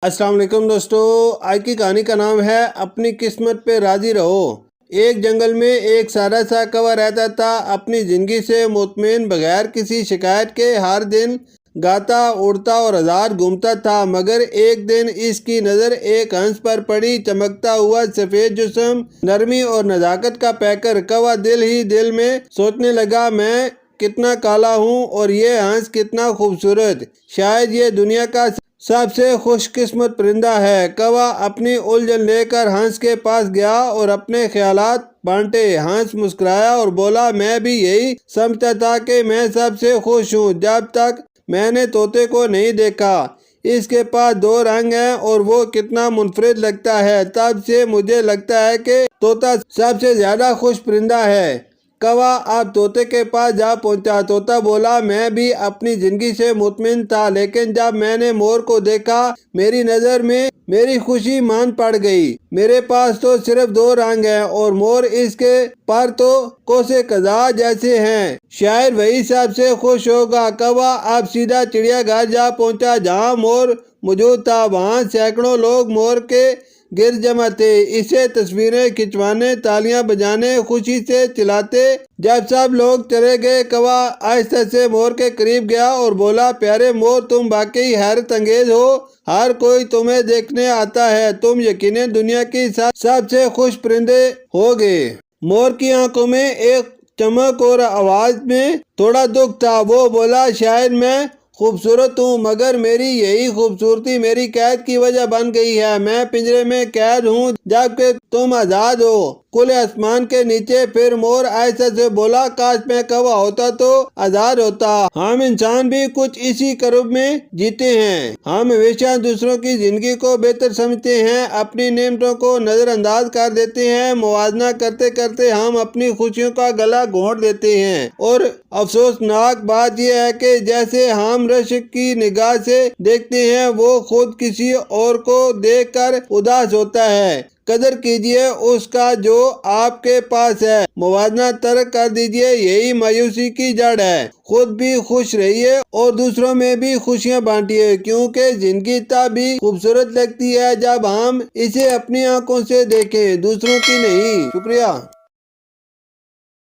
السلام علیکم دوستو، آج کی کہانی کا نام ہے اپنی قسمت پہ راضی رہو۔ ایک جنگل میں ایک سادہ سا کوا رہتا تھا، اپنی زندگی سے مطمئن، بغیر کسی شکایت کے ہر دن گاتا، اڑتا اور آزاد گھومتا تھا۔ مگر ایک دن اس کی نظر ایک ہنس پر پڑی، چمکتا ہوا سفید جسم، نرمی اور نزاکت کا پیکر۔ کوا دل ہی دل میں سوچنے لگا، میں کتنا کالا ہوں اور یہ ہنس کتنا خوبصورت، شاید یہ دنیا کا سب سے خوش قسمت پرندہ ہے۔ کوا اپنی الجھن لے کر ہنس کے پاس گیا اور اپنے خیالات بانٹے۔ ہنس مسکرایا اور بولا، میں بھی یہی سمجھتا تھا کہ میں سب سے خوش ہوں، جب تک میں نے طوطے کو نہیں دیکھا۔ اس کے پاس دو رنگ ہیں اور وہ کتنا منفرد لگتا ہے، تب سے مجھے لگتا ہے کہ طوطا سب سے زیادہ خوش پرندہ ہے۔ کوا اب طوطے کے پاس جا پہنچا۔ طوطا بولا، میں بھی اپنی زندگی سے مطمئن تھا، لیکن جب میں نے مور کو دیکھا میری نظر میں میری خوشی مان پڑ گئی۔ میرے پاس تو صرف دو رنگ ہیں اور مور اس کے پر تو کوسے قزح جیسے ہیں، شاید وہی سب سے خوش ہوگا۔ کوا اب سیدھا چڑیا گھر جا پہنچا جہاں مور موجود تھا۔ وہاں سینکڑوں لوگ مور کے گرد جمع تھے، اسے تصویریں کھنچوانے، تالیاں بجانے، خوشی سے چلاتے۔ جب سب لوگ چلے گئے، کوا آہستہ سے مور کے قریب گیا اور بولا، پیارے مور، تم واقعی حیرت انگیز ہو، ہر کوئی تمہیں دیکھنے آتا ہے، تم یقیناً دنیا کی سب سے خوش پرندے ہوگے۔ مور کی آنکھوں میں ایک چمک اور آواز میں تھوڑا دکھ تھا۔ وہ بولا، شاید میں خوبصورت ہوں، مگر میری یہی خوبصورتی میری قید کی وجہ بن گئی ہے۔ میں پنجرے میں قید ہوں جبکہ تم آزاد ہو، کھلے آسمان کے نیچے۔ پھر مور آہستہ سے بولا، کاش میں کوا ہوتا تو آزاد ہوتا۔ ہم انسان بھی کچھ اسی کرب میں جیتے ہیں، ہم ہمیشہ دوسروں کی زندگی کو بہتر سمجھتے ہیں، اپنی نعمتوں کو نظر انداز کر دیتے ہیں، موازنہ کرتے کرتے ہم اپنی خوشیوں کا گلا گھونٹ دیتے ہیں۔ اور افسوسناک بات یہ ہے کہ جیسے ہم رشک کی نگاہ سے دیکھتے ہیں، وہ خود کسی اور کو دیکھ کر اداس ہوتا ہے۔ قدر کیجئے اس کا جو آپ کے پاس ہے، موازنہ ترک کر دیجئے، یہی مایوسی کی جڑ ہے۔ خود بھی خوش رہیے اور دوسروں میں بھی خوشیاں بانٹیے، کیونکہ زندگی تب بھی خوبصورت لگتی ہے جب ہم اسے اپنی آنکھوں سے دیکھیں، دوسروں کی نہیں۔ شکریہ۔